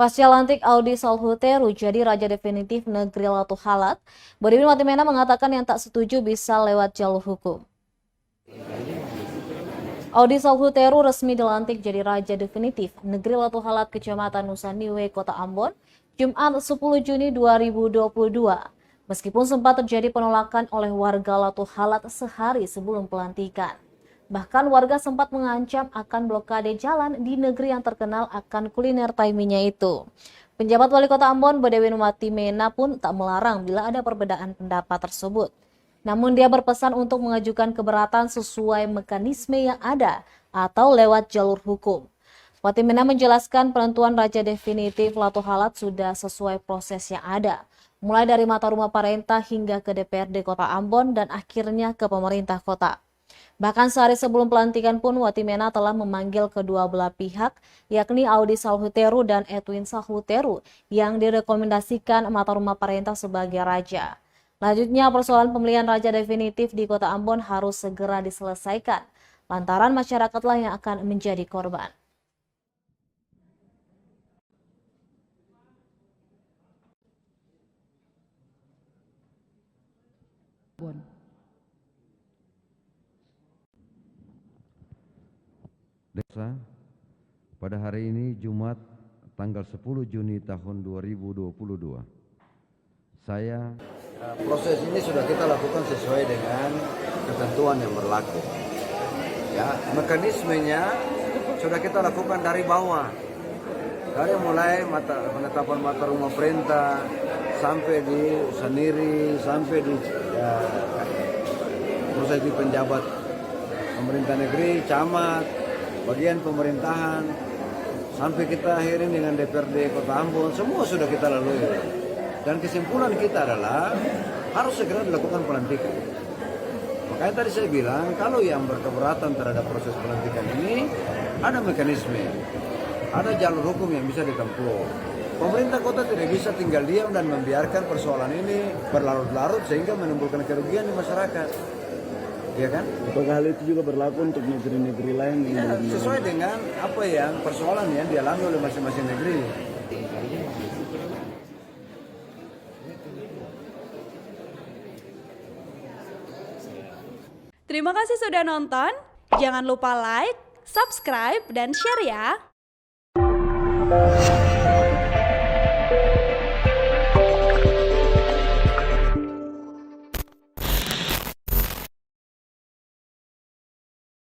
Pasca lantik Audy Salhuteru jadi raja definitif negeri Latu Halat, Bodemin Watimena mengatakan yang tak setuju bisa lewat jalur hukum. Audy Salhuteru resmi dilantik jadi raja definitif negeri Latu Halat, Kecamatan Nusa Niue, Kota Ambon, Jumat 10 Juni 2022. Meskipun sempat terjadi penolakan oleh warga Latu Halat sehari sebelum pelantikan. Bahkan warga sempat mengancam akan blokade jalan di negeri yang terkenal akan kuliner taiminya itu. Penjabat Wali Kota Ambon, Bodemin Watimena pun tak melarang bila ada perbedaan pendapat tersebut. Namun dia berpesan untuk mengajukan keberatan sesuai mekanisme yang ada atau lewat jalur hukum. Watimena menjelaskan penentuan raja definitif Latu Halat sudah sesuai proses yang ada, mulai dari mata rumah parenta hingga ke DPRD Kota Ambon dan akhirnya ke pemerintah kota. Bahkan sehari sebelum pelantikan pun Watimena telah memanggil kedua belah pihak, yakni Audy Salhuteru dan Edwin Salhuteru yang direkomendasikan mata rumah parenta sebagai raja. Lanjutnya, persoalan pemilihan raja definitif di Kota Ambon harus segera diselesaikan, lantaran masyarakatlah yang akan menjadi korban. Desa, pada hari ini Jumat tanggal 10 Juni tahun 2022. Proses ini sudah kita lakukan sesuai dengan ketentuan yang berlaku. Ya, mekanismenya sudah kita lakukan dari bawah. Dari mulai penetapan mata rumah perintah sampai di Saniri, sampai di proses di penjabat pemerintah negeri, camat, bagian pemerintahan, sampai kita akhirin dengan DPRD Kota Ambon, semua sudah kita lalui. Dan kesimpulan kita adalah harus segera dilakukan pelantikan. Makanya tadi saya bilang, kalau yang berkeberatan terhadap proses pelantikan ini, ada mekanisme, ada jalur hukum yang bisa ditempuh. Pemerintah kota tidak bisa tinggal diam dan membiarkan persoalan ini berlarut-larut sehingga menimbulkan kerugian di masyarakat. Ya kan? Apakah hal itu juga berlaku untuk negeri-negeri lain? Ya, sesuai dengan apa yang persoalan yang dialami oleh masing-masing negeri. Terima kasih sudah nonton. Jangan lupa like, subscribe, dan share ya.